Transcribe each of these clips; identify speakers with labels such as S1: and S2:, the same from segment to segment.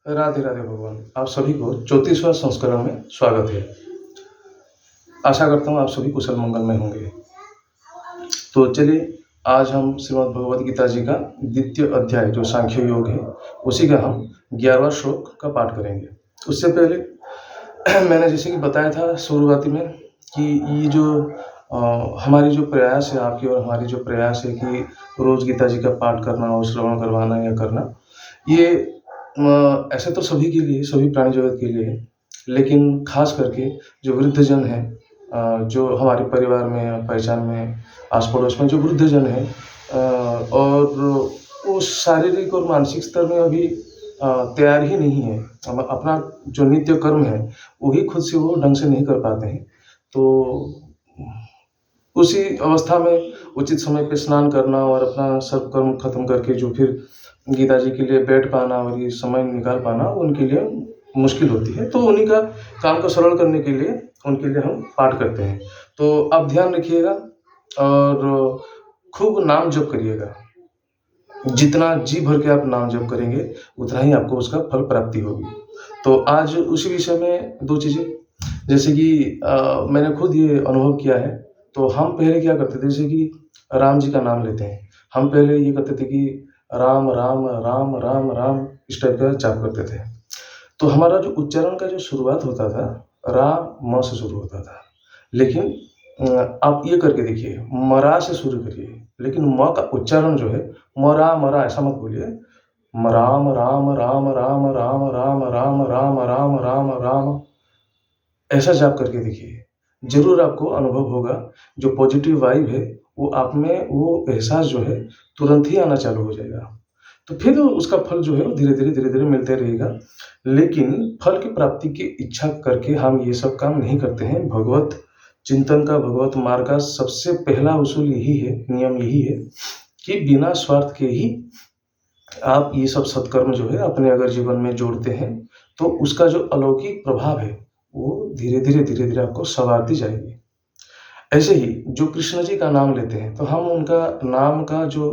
S1: राधे राधे भगवान। आप सभी को 34वां संस्करण में स्वागत है। आशा करता हूँ आप सभी कुशल मंगलमय होंगे। तो चलिए, आज हम श्रीमद् भगवद गीता जी का द्वितीय अध्याय जो सांख्य योग है, उसी का हम 11वां श्लोक का पाठ करेंगे। उससे पहले मैंने जैसे कि बताया था शुरुआती में कि ये जो हमारी जो प्रयास है, आपकी और हमारी जो प्रयास है कि रोज गीता जी का पाठ करना और श्रवण करवाना या करना, ये ऐसे तो सभी के लिए, सभी प्राणी जगत के लिए है, लेकिन खास करके जो वृद्धजन हैं, जो हमारे परिवार में, पहचान में, आस पड़ोस में जो वृद्धजन हैं, और वो शारीरिक और मानसिक स्तर में अभी तैयार ही नहीं है। अपना जो नित्य कर्म है वही खुद से वो ढंग से नहीं कर पाते हैं। तो उसी अवस्था में उचित समय पे स्नान करना और अपना सब कर्म खत्म करके जो फिर गीता जी के लिए बैठ पाना और ये समय निकाल पाना उनके लिए मुश्किल होती है। तो उन्हीं का काम को सरल करने के लिए उनके लिए हम पाठ करते हैं। तो आप ध्यान रखिएगा और खूब नाम जप करिएगा। जितना जी भर के आप नाम जप करेंगे उतना ही आपको उसका फल प्राप्ति होगी। तो आज उसी विषय में दो चीज़ें, जैसे कि मैंने खुद ये अनुभव किया है। तो हम पहले क्या करते थे, जैसे कि राम जी का नाम लेते हैं, हम पहले ये करते थे कि राम राम राम राम राम इस टाइप का जाप करते थे। तो हमारा जो उच्चारण का जो शुरुआत होता था, रा म से शुरू होता था। लेकिन आप ये करके देखिए, मरा से शुरू करिए, लेकिन म का उच्चारण जो है मरा मरा ऐसा मत बोलिए। राम राम राम राम राम राम राम राम राम राम राम ऐसा जाप करके देखिए, जरूर आपको अनुभव होगा। जो पॉजिटिव वाइब है वो आप में, वो एहसास जो है तुरंत ही आना चालू हो जाएगा। तो फिर उसका फल जो है वो धीरे धीरे धीरे धीरे मिलते रहेगा। लेकिन फल की प्राप्ति की इच्छा करके हम ये सब काम नहीं करते हैं। भगवत चिंतन का, भगवत मार्ग का सबसे पहला उसूल यही है, नियम यही है कि बिना स्वार्थ के ही आप ये सब सत्कर्म जो है अपने अगर जीवन में जोड़ते हैं तो उसका जो अलौकिक प्रभाव है वो धीरे धीरे आपको संवारती जाएगी। ऐसे ही जो कृष्ण जी का नाम लेते हैं तो हम उनका नाम का जो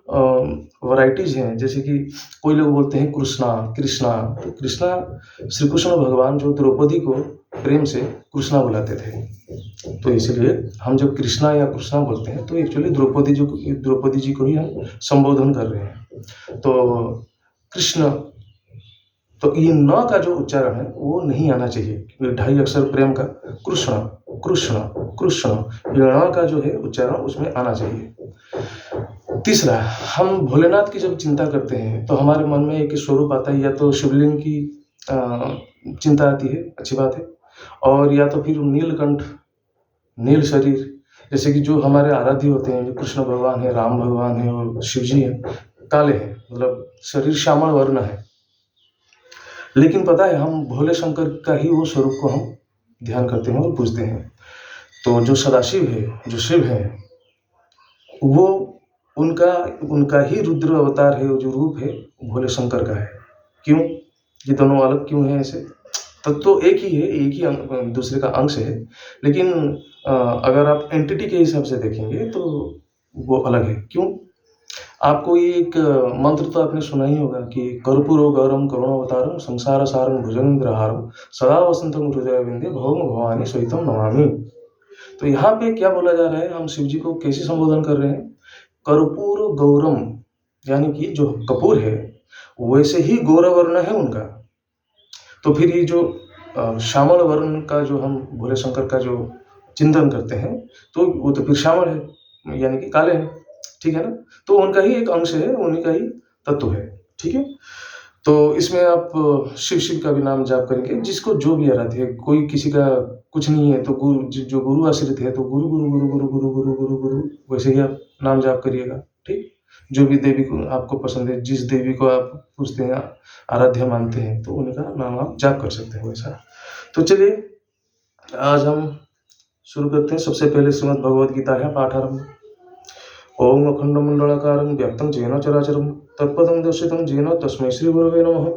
S1: वैराइटीज हैं, जैसे कि कोई लोग बोलते हैं कृष्णा कृष्णा, तो कृष्णा श्री कृष्ण भगवान जो द्रौपदी को प्रेम से कृष्णा बुलाते थे, तो इसलिए हम जब कृष्णा या कृष्णा बोलते हैं तो एक्चुअली द्रौपदी जी को ही हम संबोधन कर रहे हैं। तो कृष्ण, तो ये न का जो उच्चारण है वो नहीं आना चाहिए, क्योंकि 2.5 अक्षर प्रेम का कृष्ण कृष्ण कृष्ण, ये न का जो है उच्चारण उसमें आना चाहिए। तीसरा, हम भोलेनाथ की जब चिंता करते हैं तो हमारे मन में एक स्वरूप आता है, या तो शिवलिंग की चिंता आती है, अच्छी बात है, और या तो फिर नीलकंठ, नील शरीर, जैसे कि जो हमारे आराध्य होते हैं, जो कृष्ण भगवान है, राम भगवान है और शिव जी है, काले हैं, मतलब शरीर श्यामल वर्ण है। लेकिन पता है, हम भोले शंकर का ही वो स्वरूप को हम ध्यान करते हैं और पूजते हैं। तो जो सदाशिव है, जो शिव है, वो उनका ही रुद्र अवतार है, जो रूप है भोले शंकर का है। क्यों? ये दोनों अलग क्यों है ऐसे? तब तो एक ही है, एक ही दूसरे का अंश है, लेकिन अगर आप एंटिटी के हिसाब से देखेंगे तो वो अलग है। क्यों? आपको ये एक मंत्र तो आपने सुना ही होगा कि कर्पूरो गौरम करुणावतारम संसार सारम भुजगेंद्रहारम सदा वसंतम हृदय विंदे भवम भवानी सहितम नमामि। तो यहाँ पे क्या बोला जा रहा है, हम शिव जी को कैसे संबोधन कर रहे हैं? कर्पूर गौरम, यानी कि जो कपूर है वैसे ही गौर वर्ण है उनका। तो फिर ये जो श्यामल वर्ण का जो हम भोले शंकर का जो चिंतन करते हैं, तो वो तो फिर श्यामल है, यानी कि काले हैं, ठीक है ना? तो उनका ही एक अंश है, उन्हीं का ही तत्व है, ठीक है? तो इसमें आप शिव शिव का भी नाम जाप करेंगे, जिसको जो भी आराध्य है। कोई किसी का कुछ नहीं है तो जो गुरु आश्रित है तो गुरु गुरु गुरु गुरु गुरु गुरु गुरु गुरु वैसे ही आप नाम जाप करिएगा, ठीक? जो भी देवी को आपको पसंद है, जिस देवी को आप पूजते हैं, आराध्य मानते हैं, तो उनका नाम आप जाप कर सकते हैं वैसा। तो चलिए, आज हम शुरू करते हैं। सबसे पहले श्रीमद् भगवद गीता है पाठारंभ। ओम अखंडमंडलाकारं व्याप्तं येन चराचरं तत्पदं दर्शितं येन तस्मै श्रीगुरवे नमः।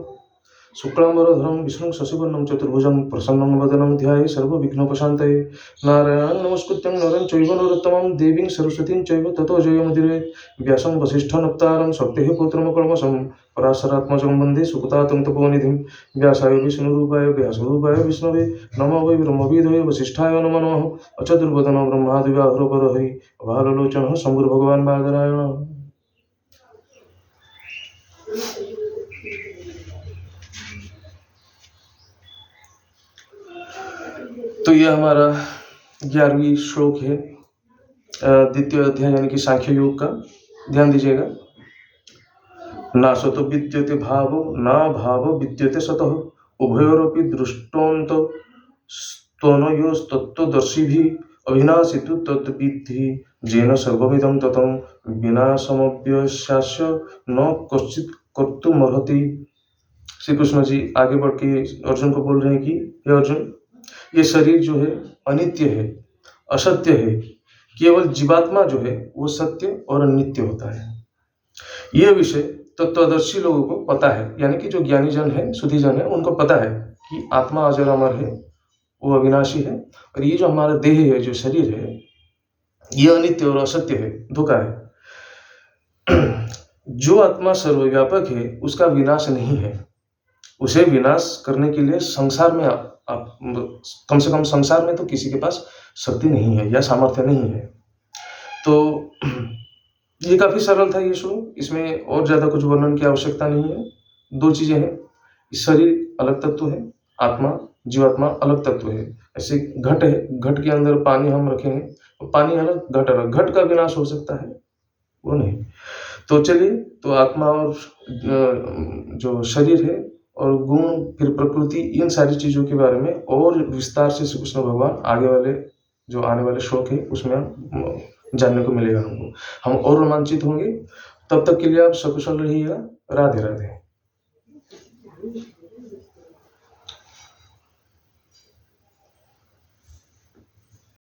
S1: शुक्लांबरधरं विष्णुं शशिवर्णं चतुर्भुजं प्रसन्नं वदनं ध्याये सर्वविघ्नोपशान्तये। नारायणं नमस्कृत्यं नरं चैव नरोत्तमं देवीं सरस्वतीं चैव ततो जयमुदीरयेत्। व्यासं वसिष्ठनप्तारं शक्तिः पुत्रं कल्मषं पराशरात्मजं वन्दे सुकृतातं तपोनिधिं व्यासाय विष्णुरूपाय व्यासरूपाय विष्णवे नमो वै ब्रह्मविदुहे वसिष्ठाय नमो नमः अचतुर्वदनो ब्रह्मादिव्याघ्रपरहरि अभाललोचनः शम्भुर्भगवान् बादरायणः। तो यह हमारा 11वीं श्लोक है द्वितीय अध्याय यानी कि सांख्य योग का। ध्यान दीजिएगा। ना सतो विद्यते भावो ना भावो विद्यते सतः उभयोरपि दृष्टोऽन्त स्तनयोस्तत्त्वदर्शिभिः अविनाशितु तद्विद्धि जेन सर्वमिदं ततं विनाशमव्यस्यास्य न कश्चित् कर्तुमर्हति। श्री कृष्ण जी आगे बढ़ के अर्जुन को बोल रहे हैं कि हे अर्जुन, ये शरीर जो है अनित्य है, असत्य है। केवल जीवात्मा जो है वो सत्य और नित्य होता है। यह विषय तत्वदर्शी लोगों को पता है, यानी कि जो ज्ञानी जन है, शुद्धि जन है, उनको पता है कि आत्मा अजर अमर है, वो अविनाशी है, और ये जो हमारा देह है, जो शरीर है, ये अनित्य और असत्य है, धोखा है। जो आत्मा सर्वव्यापक है उसका विनाश नहीं है। उसे विनाश करने के लिए संसार में आप कम से कम संसार में तो किसी के पास शक्ति नहीं है या सामर्थ्य नहीं है। तो ये काफी सरल था ये श्लोक, इसमें और ज्यादा कुछ वर्णन की आवश्यकता नहीं है। दो चीजें हैं, शरीर अलग तत्व है, आत्मा जीवात्मा अलग तत्व है। ऐसे घट है, घट के अंदर पानी हम रखे हैं, तो पानी अलग घट अलग, घट का विनाश हो सकता है, वो नहीं। तो चलिए, तो आत्मा और जो शरीर है और गुण फिर प्रकृति, इन सारी चीजों के बारे में और विस्तार से श्री कृष्ण भगवान आगे वाले जो आने वाले श्लोक है उसमें जानने को मिलेगा हमको। हम और रोमांचित होंगे। तब तक के लिए आप सकुशल रहिएगा। राधे राधे।